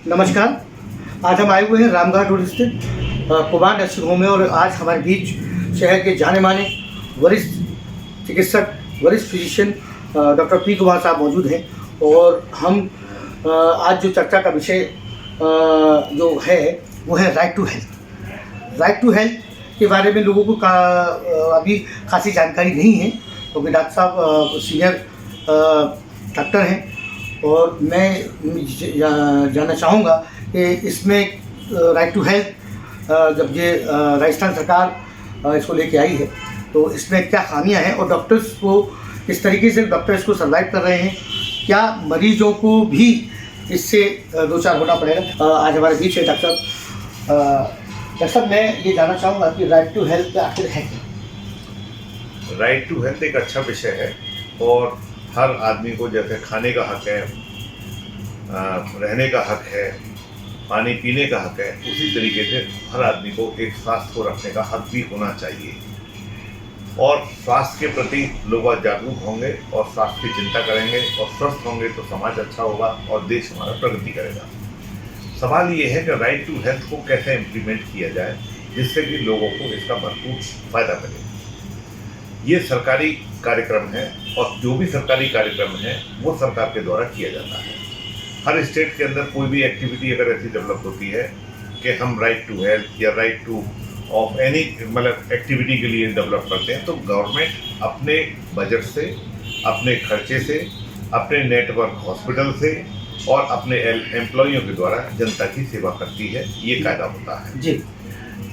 नमस्कार। आज हम आए हुए हैं रामगढ़ रोड स्थित कुमार नर्सिंग होम में और आज हमारे बीच शहर के जाने माने वरिष्ठ चिकित्सक, वरिष्ठ फिजिशियन डॉक्टर पी कुमार साहब मौजूद हैं और हम आज जो चर्चा का विषय जो है वो है right to health. Right to health के बारे में लोगों को अभी खासी जानकारी नहीं है क्योंकि डॉक्टर साहब सीनियर डॉक्टर हैं और मैं जानना चाहूँगा कि इसमें राइट टू हेल्थ जब ये राजस्थान सरकार इसको लेके आई है तो इसमें क्या खामियां हैं और डॉक्टर्स को किस तरीके से डॉक्टर्स को सर्वाइव कर रहे हैं, क्या मरीजों को भी इससे दो चार होना पड़ेगा। आज हमारे बीच है डॉक्टर साहब, मैं ये जानना चाहूँगा कि राइट टू हेल्थ आखिर है क्या? राइट टू हेल्थ एक अच्छा विषय है और हर आदमी को जैसे खाने का हक है, रहने का हक है, पानी पीने का हक है, उसी तरीके से हर आदमी को एक स्वास्थ्य को रखने का हक भी होना चाहिए। और स्वास्थ्य के प्रति लोग जागरूक होंगे और स्वास्थ्य की चिंता करेंगे और स्वस्थ होंगे तो समाज अच्छा होगा और देश हमारा प्रगति करेगा। सवाल ये है कि राइट टू हेल्थ को कैसे इम्प्लीमेंट किया जाए जिससे कि लोगों को इसका भरपूर फायदा मिले। ये सरकारी कार्यक्रम है और जो भी सरकारी कार्यक्रम है वो सरकार के द्वारा किया जाता है। हर स्टेट के अंदर कोई भी एक्टिविटी अगर ऐसी डेवलप होती है कि हम राइट टू हेल्थ या राइट टू ऑफ एनी मतलब एक्टिविटी के लिए डेवलप करते हैं तो गवर्नमेंट अपने बजट से, अपने खर्चे से, अपने नेटवर्क हॉस्पिटल से और अपने एम्प्लॉइयों के द्वारा जनता की सेवा करती है। ये कायदा होता है जी।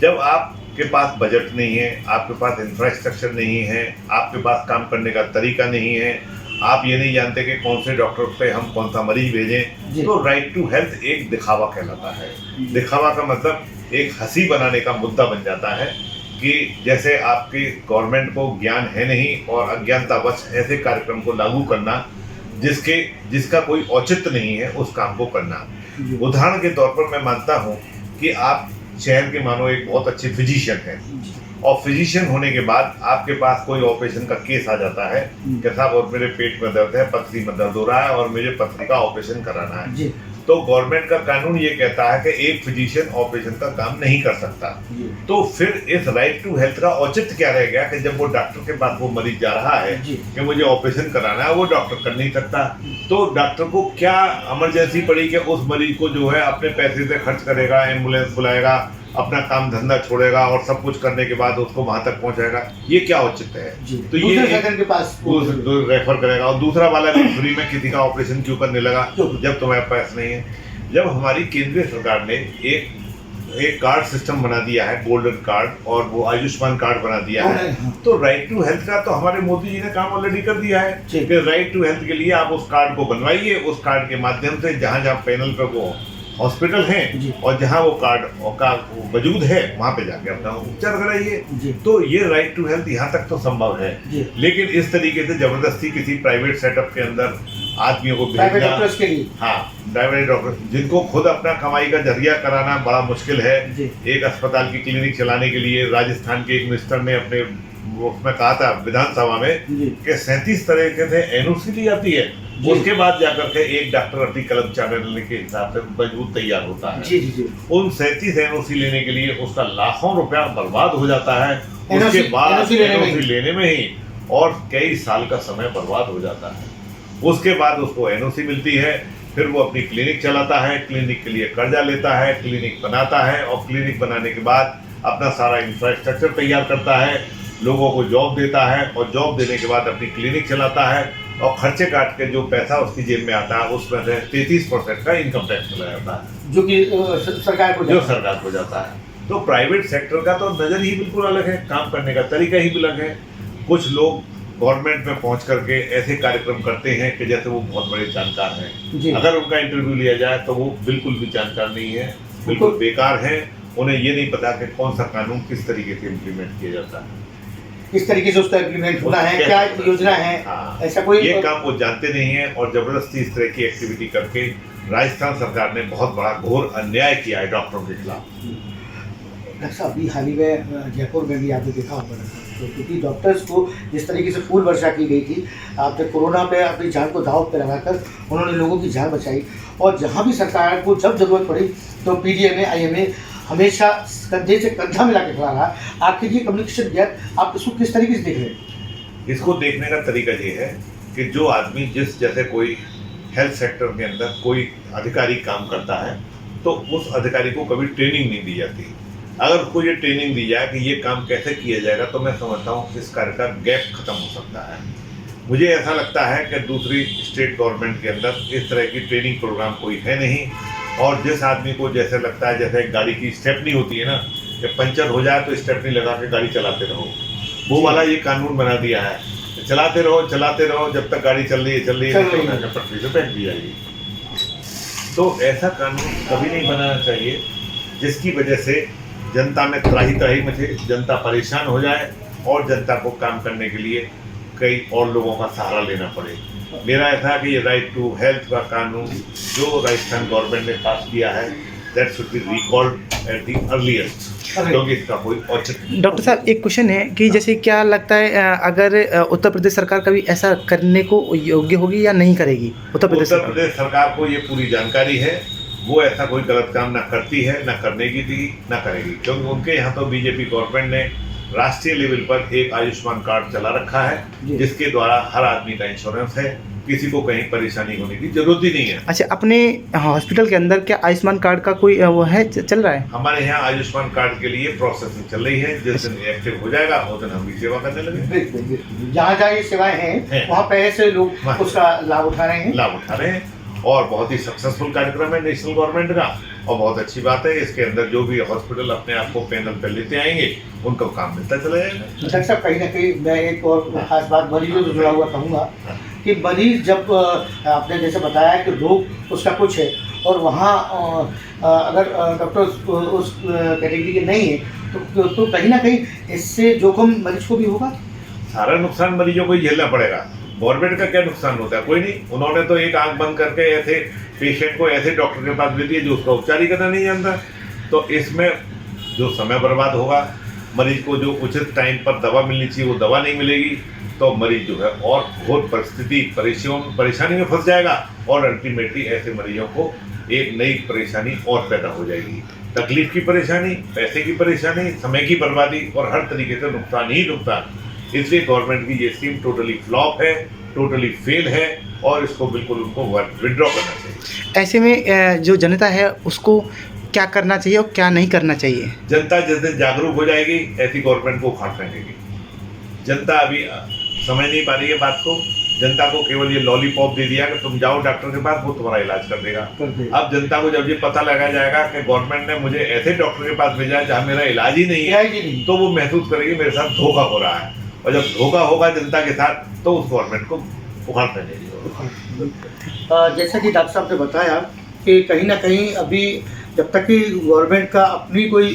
जब आपके पास बजट नहीं है, आपके पास इंफ्रास्ट्रक्चर नहीं है, आपके पास काम करने का तरीका नहीं है, आप ये नहीं जानते कि कौन से डॉक्टर पे हम कौन सा मरीज भेजें, तो राइट टू हेल्थ एक दिखावा कहलाता है। दिखावा का मतलब एक हंसी बनाने का मुद्दा बन जाता है कि जैसे आपके गवर्नमेंट को ज्ञान है नहीं और अज्ञानतावश ऐसे कार्यक्रम को लागू करना जिसका कोई औचित्य नहीं है उस काम को करना। उदाहरण के तौर पर मैं मानता हूँ कि आप शहर के मानो एक बहुत अच्छे फिजिशियन हैं और फिजिशियन होने के बाद आपके पास कोई ऑपरेशन का केस आ जाता है कि साहब और मेरे पेट में दर्द है, पथरी में दर्द हो रहा है और मुझे पथरी का ऑपरेशन कराना है। तो गवर्नमेंट का कानून ये कहता है कि एक फिजिशियन ऑपरेशन का काम नहीं कर सकता। तो फिर इस राइट टू हेल्थ का औचित्य क्या रह गया कि जब वो डॉक्टर के पास वो मरीज जा रहा है कि मुझे ऑपरेशन कराना है, वो डॉक्टर कर नहीं सकता, तो डॉक्टर को क्या इमरजेंसी पड़ी कि उस मरीज को जो है अपने पैसे से खर्च करेगा, एम्बुलेंस बुलाएगा, अपना काम धंधा छोड़ेगा और सब कुछ करने के बाद उसको वहां तक पहुंचाएगा। ये क्या औचित्य है? तो ये के पास रेफर करेगा और दूसरा वाला भी फ्री में किसी का ऑपरेशन क्यों करने लगा जब तुम्हारे पास नहीं है। जब हमारी केंद्रीय सरकार ने एक कार्ड सिस्टम बना दिया है, गोल्डन कार्ड, और वो आयुष्मान कार्ड बना दिया है, तो राइट टू हेल्थ का तो हमारे मोदी जी ने काम ऑलरेडी कर दिया है कि राइट टू हेल्थ के लिए आप उस कार्ड को बनवाइए। उस कार्ड के माध्यम से जहाँ जहाँ पैनल पे वो हॉस्पिटल हैं और जहाँ वो कार्ड का वजूद है वहाँ पे जाके अपना उपचार कराइए। तो ये राइट टू हेल्थ यहाँ तक तो संभव है, लेकिन इस तरीके से जबरदस्ती किसी प्राइवेट सेटअप के अंदर आदमियों को भेजना, प्राइवेट डॉक्टर जिनको खुद अपना कमाई का जरिया कराना बड़ा मुश्किल है। एक अस्पताल की क्लिनिक चलाने के लिए राजस्थान के एक मिनिस्टर ने अपने उसमें कहा था विधानसभा में कि 37 तरीके से एनओसी ली जाती है, उसके बाद जाकर के एक डॉक्टर अपनी कलम चलाने के हिसाब से मजबूत तैयार होता है। उन 37 एनओसी लेने के लिए उसका लाखों रुपया बर्बाद हो जाता है, उसके बाद एनओसी लेने में ही और कई साल का समय बर्बाद हो जाता है। उसके बाद उसको एनओसी मिलती है, फिर वो अपनी क्लिनिक चलाता है, क्लिनिक के लिए कर्जा लेता है, क्लिनिक बनाता है और क्लिनिक बनाने के बाद अपना सारा इंफ्रास्ट्रक्चर तैयार करता है, लोगों को जॉब देता है और जॉब देने के बाद अपनी क्लिनिक चलाता है और खर्चे काट के जो पैसा उसकी जेब में आता है उसमें से 33% का इनकम टैक्स चला जाता है जो कि सरकार को जाता है। तो प्राइवेट सेक्टर का तो नज़र ही बिल्कुल अलग है, काम करने का तरीका ही अलग है। कुछ लोग गवर्नमेंट में पहुंच करके ऐसे कार्यक्रम करते हैं कि जैसे वो बहुत बड़े जानकार हैं, अगर उनका इंटरव्यू लिया जाए तो वो बिल्कुल भी जानकार नहीं है, बिल्कुल बेकार है। उन्हें ये नहीं पता कि कौन सा कानून किस तरीके से इम्प्लीमेंट किया जाता है, किस तरीके से उसका इम्प्लीमेंट होना है, क्या योजना है। ऐसा कोई ये काम वो जानते नहीं है और जबरदस्ती इस तरह की एक्टिविटी करके राजस्थान सरकार ने बहुत बड़ा घोर अन्याय किया है डॉक्टरों के खिलाफ। डॉक्टर साहब अभी हाल ही में जयपुर में भी आपने देखा होगा तो क्योंकि डॉक्टर्स को जिस तरीके से फूल वर्षा की गई थी, आपने कोरोना में अपनी जान को दांव पे लगाकर उन्होंने लोगों की जान बचाई, और जहाँ भी सरकार को जब ज़रूरत पड़ी तो PDMA IMA हमेशा कंधे से कंधा मिला के खड़ा रहा। आपके ये कम्युनिकेशन गैप आप इसको किस तरीके से देख रहे हैं? इसको देखने का तरीका ये है कि जो आदमी जैसे कोई हेल्थ सेक्टर के अंदर कोई अधिकारी काम करता है तो उस अधिकारी को कभी ट्रेनिंग नहीं दी जाती। अगर उसको ये ट्रेनिंग दी जाए कि ये काम कैसे किया जाएगा तो मैं समझता हूँ इस कार्य का गैप खत्म हो सकता है। मुझे ऐसा लगता है कि दूसरी स्टेट गवर्नमेंट के अंदर इस तरह की ट्रेनिंग प्रोग्राम कोई है नहीं, और जिस आदमी को जैसे लगता है जैसे गाड़ी की स्टेपनी होती है ना कि पंचर हो जाए तो स्टेपनी लगा के गाड़ी चलाते रहो, वो वाला ये कानून बना दिया है। चलाते रहो जब तक गाड़ी चल रही है तो पटरी से फेंक दी जाएगी। तो ऐसा कानून कभी नहीं बनाना चाहिए जिसकी वजह से जनता में त्राही मचे, जनता परेशान हो जाए और जनता को काम करने के लिए कई और लोगों का सहारा लेना पड़े। मेरा ऐसा है कि ये राइट टू हेल्थ का कानून जो राजस्थान गवर्नमेंट ने पास किया है that should be recalled at the earliest, क्योंकि इसका कोई औचित्य। डॉक्टर साहब एक क्वेश्चन है कि जैसे क्या लगता है अगर उत्तर प्रदेश सरकार कभी ऐसा करने को योग्य होगी या नहीं करेगी? उत्तर प्रदेश सरकार को ये पूरी जानकारी है, वो ऐसा कोई गलत काम ना करती है, ना करने की थी, ना करेगी, क्योंकि उनके यहाँ तो बीजेपी गवर्नमेंट ने राष्ट्रीय लेवल पर एक आयुष्मान कार्ड चला रखा है जिसके द्वारा हर आदमी का इंश्योरेंस है, किसी को कहीं परेशानी होने की जरूरत ही नहीं है। अच्छा, अपने हॉस्पिटल के अंदर क्या आयुष्मान कार्ड का कोई वो है चल रहा है? हमारे यहाँ आयुष्मान कार्ड के लिए प्रोसेसिंग चल रही है, जिस दिन एक्टिव हो जाएगा उस दिन हम भी सेवा करने लगे। बिल्कुल, जहाँ जहाँ ये सेवाएं हैं वहाँ पहले से लोग उसका लाभ उठा रहे हैं और बहुत ही सक्सेसफुल कार्यक्रम है नेशनल गवर्नमेंट का, और बहुत अच्छी बात है। इसके अंदर जो भी हॉस्पिटल अपने आप को पैनल पर लेते आएंगे उनको काम मिलता चला जाएगा। डॉक्टर साहब कहीं ना कहीं मैं एक और खास बात मरीजों से जुड़ा हुआ कहूँगा कि मरीज जब आपने जैसे बताया कि रोग उसका कुछ है और वहाँ अगर डॉक्टर उस कैटेगरी के नहीं है तो कहीं ना कहीं इससे जोखिम मरीज को भी होगा। सारा नुकसान मरीजों को ही झेलना पड़ेगा। गवर्नमेंट का क्या नुकसान होता है? कोई नहीं। उन्होंने तो एक आंख बंद करके ऐसे पेशेंट को ऐसे डॉक्टर के पास भेज दिया जो उसका उपचार ही करना नहीं जानता। तो इसमें जो समय बर्बाद होगा, मरीज को जो उचित टाइम पर दवा मिलनी चाहिए वो दवा नहीं मिलेगी, तो मरीज जो है और बहुत परेशानी में फंस जाएगा, और अल्टीमेटली ऐसे मरीजों को एक नई परेशानी और पैदा हो जाएगी। तकलीफ की परेशानी, पैसे की परेशानी, समय की बर्बादी और हर तरीके से नुकसान ही नुकसान। इसलिए गवर्नमेंट की ये स्कीम टोटली फ्लॉप है, टोटली फेल है, और इसको बिल्कुल उनको विड्रॉ करना चाहिए। ऐसे में जो जनता है उसको क्या करना चाहिए और क्या नहीं करना चाहिए? जनता जिस दिन जागरूक हो जाएगी ऐसी गवर्नमेंट को उखाड़ फेंकेगी। जनता अभी समझ नहीं पा रही है बात को। जनता को केवल ये लॉलीपॉप दे दिया कि तुम जाओ डॉक्टर के पास, वो तुम्हारा इलाज कर देगा। अब जनता को जब ये पता लगा जाएगा कि गवर्नमेंट ने मुझे ऐसे डॉक्टर के पास भेजा है जहाँ मेरा इलाज ही नहीं है, तो वो महसूस करेगी मेरे साथ धोखा हो रहा है, और जब धोखा होगा जनता के साथ तो उस गवर्नमेंट को उखाड़ फेंकेगी। जैसा कि डॉक्टर साहब ने बताया कि कहीं ना कहीं अभी जब तक कि गवर्नमेंट का अपनी कोई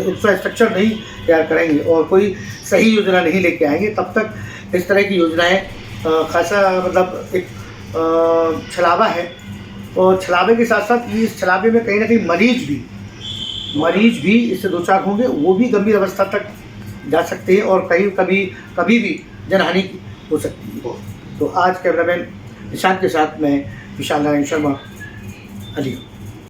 इंफ्रास्ट्रक्चर नहीं तैयार करेंगे और कोई सही योजना नहीं लेके आएंगे, तब तक इस तरह की योजनाएं खासा मतलब एक छलावा है। और छलावे के साथ साथ इस छलावे में कहीं ना कहीं मरीज भी इससे दो चार होंगे, वो भी गंभीर अवस्था तक जा सकते हैं और कभी भी जनहानि हो सकती है। तो आज कैमरामैन निशांत के साथ मैं विशाल नारायण शर्मा, अली।